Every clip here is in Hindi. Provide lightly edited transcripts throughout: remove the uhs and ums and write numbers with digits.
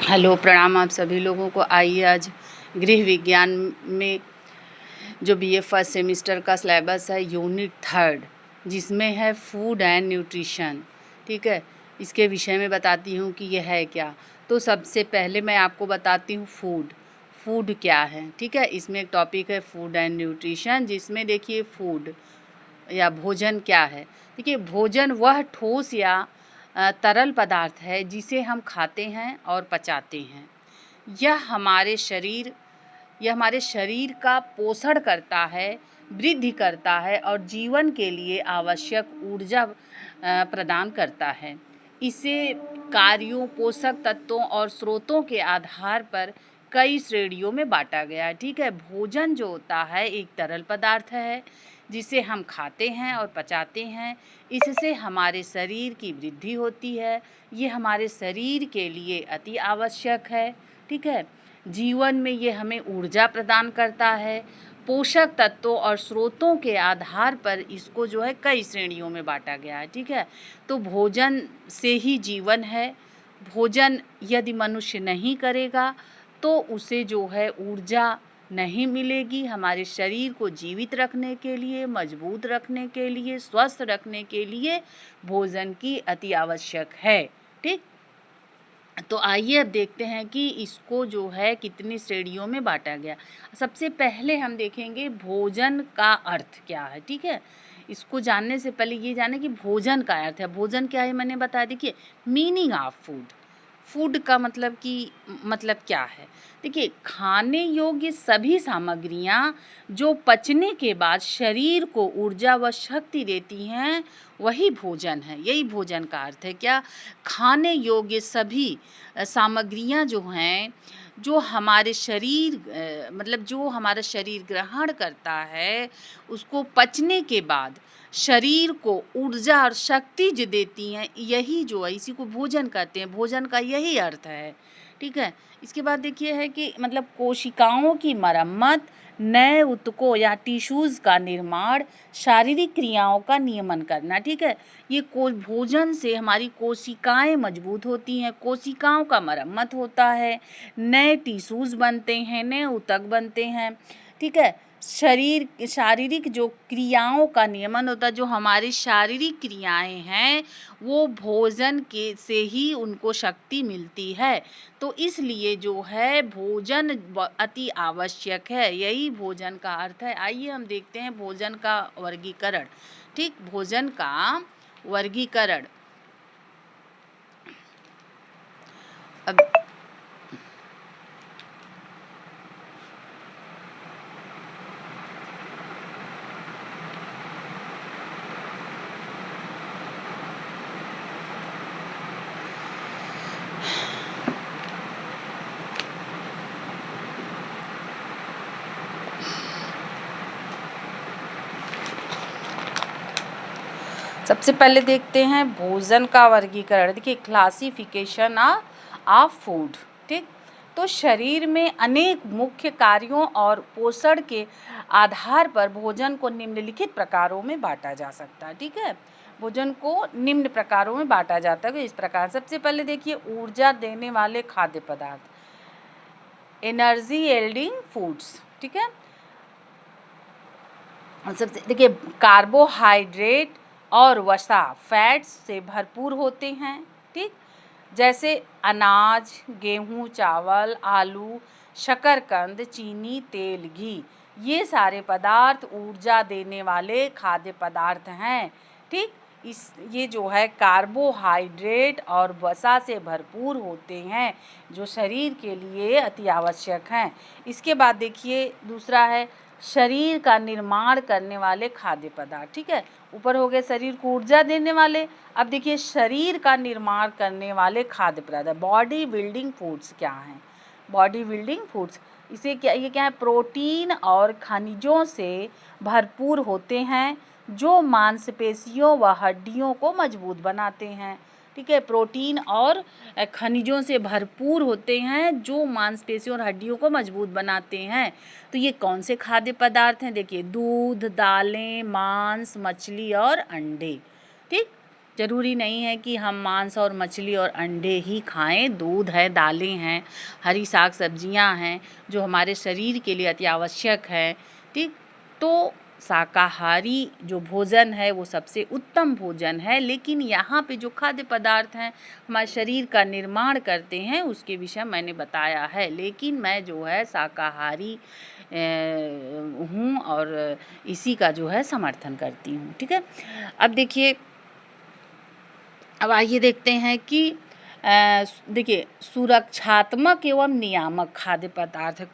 हेलो, प्रणाम आप सभी लोगों को। आइए आज गृह विज्ञान में जो बीए फर्स्ट सेमेस्टर का सिलेबस है यूनिट 3 जिसमें है फूड एंड न्यूट्रिशन, ठीक है, इसके विषय में बताती हूँ कि यह है क्या। तो सबसे पहले मैं आपको बताती हूँ फूड क्या है, ठीक है। इसमें एक टॉपिक है फूड एंड न्यूट्रिशन, जिसमें देखिए फूड या भोजन क्या है। देखिए, भोजन वह ठोस या तरल पदार्थ है जिसे हम खाते हैं और पचाते हैं। यह हमारे शरीर का पोषण करता है, वृद्धि करता है और जीवन के लिए आवश्यक ऊर्जा प्रदान करता है। इसे कार्यों, पोषक तत्वों और स्रोतों के आधार पर कई श्रेणियों में बांटा गया है, ठीक है। भोजन जो होता है एक तरल पदार्थ है जिसे हम खाते हैं और पचाते हैं। इससे हमारे शरीर की वृद्धि होती है। ये हमारे शरीर के लिए अति आवश्यक है, ठीक है। जीवन में ये हमें ऊर्जा प्रदान करता है। पोषक तत्वों और स्रोतों के आधार पर इसको जो है कई श्रेणियों में बांटा गया है, ठीक है। तो भोजन से ही जीवन है। भोजन यदि मनुष्य नहीं करेगा तो उसे जो है ऊर्जा नहीं मिलेगी। हमारे शरीर को जीवित रखने के लिए, मजबूत रखने के लिए, स्वस्थ रखने के लिए भोजन की अति आवश्यक है, ठीक। तो आइए अब देखते हैं कि इसको जो है कितनी श्रेणियों में बांटा गया। सबसे पहले हम देखेंगे भोजन का अर्थ क्या है, ठीक है। इसको जानने से पहले ये जाने कि भोजन का अर्थ है। भोजन क्या है मैंने बताया। देखिए, मीनिंग ऑफ फूड का मतलब क्या है। देखिए, खाने योग्य सभी सामग्रियां जो पचने के बाद शरीर को ऊर्जा व शक्ति देती हैं वही भोजन है। यही भोजन का अर्थ है। क्या? खाने योग्य सभी सामग्रियां जो हैं, जो हमारे शरीर जो हमारा शरीर ग्रहण करता है, उसको पचने के बाद शरीर को ऊर्जा और शक्ति जो देती हैं, यही जो है इसी को भोजन कहते हैं। भोजन का यही अर्थ है, ठीक है। इसके बाद देखिए है कि कोशिकाओं की मरम्मत, नए ऊतकों या टिश्यूज़ का निर्माण, शारीरिक क्रियाओं का नियमन करना, ठीक है। ये भोजन से हमारी कोशिकाएं मजबूत होती हैं, कोशिकाओं का मरम्मत होता है, नए टिश्यूज़ बनते हैं, नए ऊतक बनते हैं, ठीक है। शारीरिक जो क्रियाओं का नियमन होता है, जो हमारी शारीरिक क्रियाएं हैं वो भोजन के से ही उनको शक्ति मिलती है। तो इसलिए जो है भोजन अति आवश्यक है। यही भोजन का अर्थ है। आइए हम देखते हैं भोजन का वर्गीकरण, ठीक। भोजन का वर्गीकरण। अब सबसे पहले देखते हैं भोजन का वर्गीकरण। देखिए, क्लासिफिकेशन ऑफ फूड, ठीक। तो शरीर में अनेक मुख्य कार्यों और पोषण के आधार पर भोजन को निम्नलिखित प्रकारों में बांटा जा सकता है, ठीक है। भोजन को निम्न प्रकारों में बांटा जाता है इस प्रकार। सबसे पहले देखिए, ऊर्जा देने वाले खाद्य पदार्थ, एनर्जी यील्डिंग फूड्स, ठीक है। सबसे देखिए, कार्बोहाइड्रेट और वसा, फैट्स से भरपूर होते हैं, ठीक। जैसे अनाज, गेहूँ, चावल, आलू, शकरकंद, चीनी, तेल, घी, ये सारे पदार्थ ऊर्जा देने वाले खाद्य पदार्थ हैं, ठीक। ये जो है कार्बोहाइड्रेट और वसा से भरपूर होते हैं, जो शरीर के लिए अति आवश्यक हैं। इसके बाद देखिए, दूसरा है शरीर का निर्माण करने वाले खाद्य पदार्थ, ठीक है। ऊपर हो गए शरीर को ऊर्जा देने वाले। अब देखिए, शरीर का निर्माण करने वाले खाद्य पदार्थ, बॉडी बिल्डिंग फूड्स क्या हैं। बॉडी बिल्डिंग फूड्स ये क्या है, प्रोटीन और खनिजों से भरपूर होते हैं, जो मांसपेशियों व हड्डियों को मजबूत बनाते हैं, ठीक है। प्रोटीन और खनिजों से भरपूर होते हैं, जो मांसपेशियों और हड्डियों को मजबूत बनाते हैं। तो ये कौन से खाद्य पदार्थ हैं? देखिए, दूध, दालें, मांस, मछली और अंडे, ठीक। ज़रूरी नहीं है कि हम मांस और मछली और अंडे ही खाएं। दूध है, दालें हैं, हरी साग सब्जियां हैं जो हमारे शरीर के लिए अति आवश्यक है। ठीक, तो शाकाहारी जो भोजन है वो सबसे उत्तम भोजन है। लेकिन यहाँ पे जो खाद्य पदार्थ हैं हमारे शरीर का निर्माण करते हैं उसके विषय मैंने बताया है। लेकिन मैं जो है शाकाहारी हूँ और इसी का जो है समर्थन करती हूँ। ठीक है, अब देखिए, अब आइए देखते हैं कि देखिए सुरक्षात्मक एवं नियामक खाद्य पदार्थ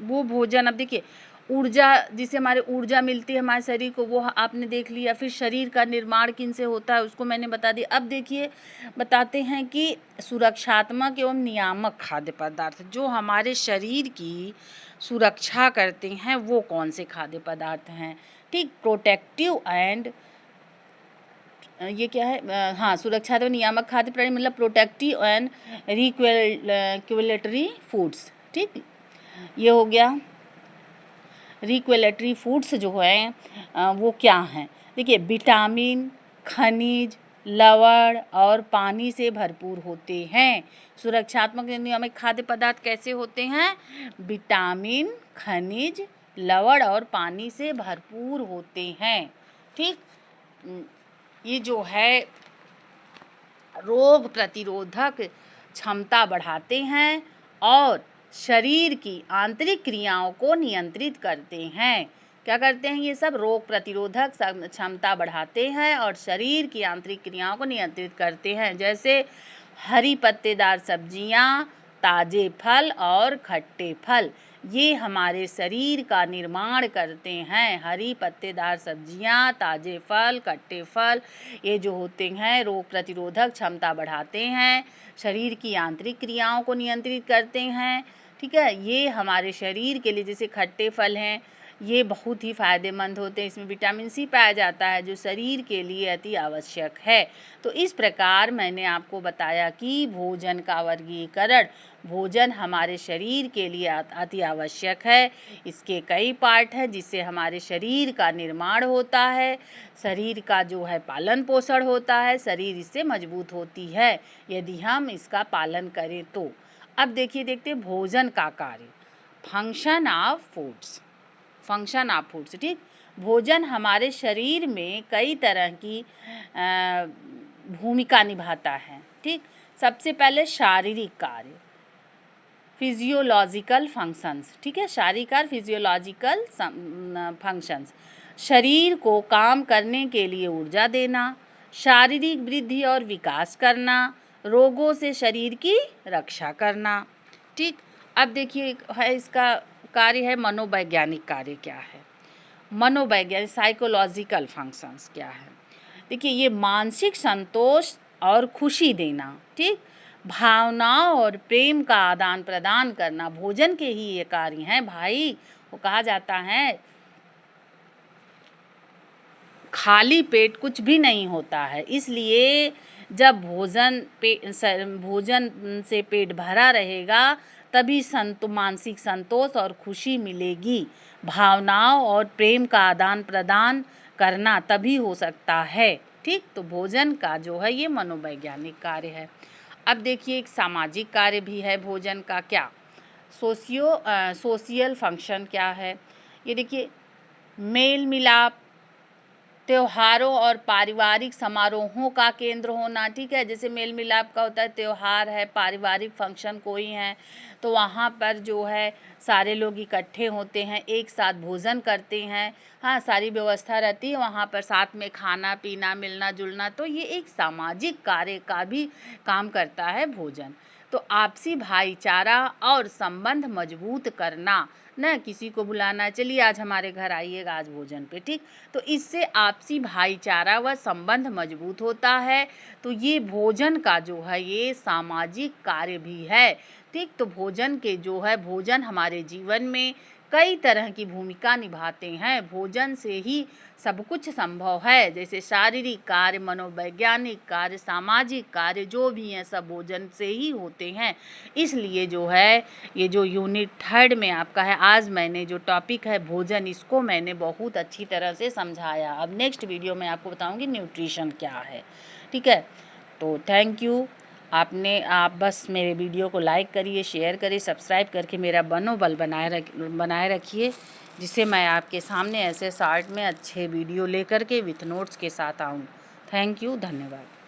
वो भोजन। अब देखिए ऊर्जा, जिससे हमारे ऊर्जा मिलती है हमारे शरीर को, वो आपने देख लिया। फिर शरीर का निर्माण किन से होता है उसको मैंने बता दिया। अब देखिए बताते हैं कि सुरक्षात्मक एवं नियामक खाद्य पदार्थ जो हमारे शरीर की सुरक्षा करते हैं वो कौन से खाद्य पदार्थ हैं। ठीक, प्रोटेक्टिव एंड ये क्या है, हाँ, सुरक्षा एवं नियामक खाद्य प्रणाली मतलब प्रोटेक्टिव एंड रिक्वेलेटरी फूड्स। ठीक, ये हो गया। रिक्वेलेटरी फूड्स जो हैं वो क्या हैं। देखिए विटामिन, खनिज, लवण और पानी से भरपूर होते हैं। सुरक्षात्मक नियामक खाद्य पदार्थ कैसे होते हैं? विटामिन, खनिज, लवण और पानी से भरपूर होते हैं। ठीक, ये जो है रोग प्रतिरोधक क्षमता बढ़ाते हैं और शरीर की आंतरिक क्रियाओं को नियंत्रित करते हैं। क्या करते हैं ये सब? रोग प्रतिरोधक क्षमता बढ़ाते हैं और शरीर की आंतरिक क्रियाओं को नियंत्रित करते हैं। जैसे हरी पत्तेदार सब्जियां, ताजे फल और खट्टे फल, ये हमारे शरीर का निर्माण करते हैं। हरी पत्तेदार सब्जियां, ताजे फल, खट्टे फल, ये जो होते हैं रोग प्रतिरोधक क्षमता बढ़ाते हैं, शरीर की आंतरिक क्रियाओं को नियंत्रित करते हैं। ठीक है, ये हमारे शरीर के लिए, जैसे खट्टे फल हैं, ये बहुत ही फ़ायदेमंद होते हैं। इसमें विटामिन सी पाया जाता है जो शरीर के लिए अति आवश्यक है। तो इस प्रकार मैंने आपको बताया कि भोजन का वर्गीकरण, भोजन हमारे शरीर के लिए अति आवश्यक है। इसके कई पार्ट हैं जिससे हमारे शरीर का निर्माण होता है, शरीर का जो है पालन पोषण होता है, शरीर इससे मजबूत होती है यदि हम इसका पालन करें तो। अब देखते हैं भोजन का कार्य, function of foods. Function of foods, ठीक, भोजन हमारे शरीर में कई तरह की भूमिका निभाता है। ठीक, सबसे पहले शारीरिक कार्य, फिजियोलॉजिकल फंक्शंस। ठीक है, शारीरिक और फिजियोलॉजिकल फंक्शंस, शरीर को काम करने के लिए ऊर्जा देना, शारीरिक वृद्धि और विकास करना, रोगों से शरीर की रक्षा करना। ठीक, अब देखिए है इसका कार्य है मनोवैज्ञानिक कार्य क्या है, मनोवैज्ञानिक साइकोलॉजिकल फंक्शंस क्या है। देखिए ये मानसिक संतोष और खुशी देना, ठीक, भावनाओं और प्रेम का आदान प्रदान करना, भोजन के ही ये कार्य हैं भाई। वो कहा जाता है खाली पेट कुछ भी नहीं होता है, इसलिए जब भोजन से पेट भरा रहेगा तभी मानसिक संतोष और खुशी मिलेगी। भावनाओं और प्रेम का आदान प्रदान करना तभी हो सकता है। ठीक, तो भोजन का जो है ये मनोवैज्ञानिक कार्य है। अब देखिए एक सामाजिक कार्य भी है भोजन का, क्या सोशियल फंक्शन क्या है। ये देखिए मेल मिलाप, त्योहारों और पारिवारिक समारोहों का केंद्र होना। ठीक है, जैसे मेल मिलाप का होता है, त्यौहार है, पारिवारिक फंक्शन कोई हैं तो वहाँ पर जो है सारे लोग इकट्ठे होते हैं, एक साथ भोजन करते हैं। हाँ, सारी व्यवस्था रहती है वहाँ पर, साथ में खाना पीना, मिलना जुलना, तो ये एक सामाजिक कार्य का भी काम करता है भोजन। तो आपसी भाईचारा और संबंध मजबूत करना, न किसी को बुलाना, चलिए आज हमारे घर आइएगा आज भोजन पे। ठीक, तो इससे आपसी भाईचारा व संबंध मजबूत होता है। तो ये भोजन का जो है ये सामाजिक कार्य भी है। ठीक, तो भोजन के जो है, भोजन हमारे जीवन में कई तरह की भूमिका निभाते हैं। भोजन से ही सब कुछ संभव है, जैसे शारीरिक कार्य, मनोवैज्ञानिक कार्य, सामाजिक कार्य जो भी हैं सब भोजन से ही होते हैं। इसलिए जो है ये जो यूनिट 3 में आपका है, आज मैंने जो टॉपिक है भोजन, इसको मैंने बहुत अच्छी तरह से समझाया। अब नेक्स्ट वीडियो में आपको बताऊंगी न्यूट्रिशन क्या है। ठीक है। तो थैंक यू। आप बस मेरे वीडियो को लाइक करिए, शेयर करिए, सब्सक्राइब करके मेरा मनोबल बनाए रखिए, जिससे मैं आपके सामने ऐसे शॉर्ट में अच्छे वीडियो लेकर के विथ नोट्स के साथ आऊँ। थैंक यू, धन्यवाद।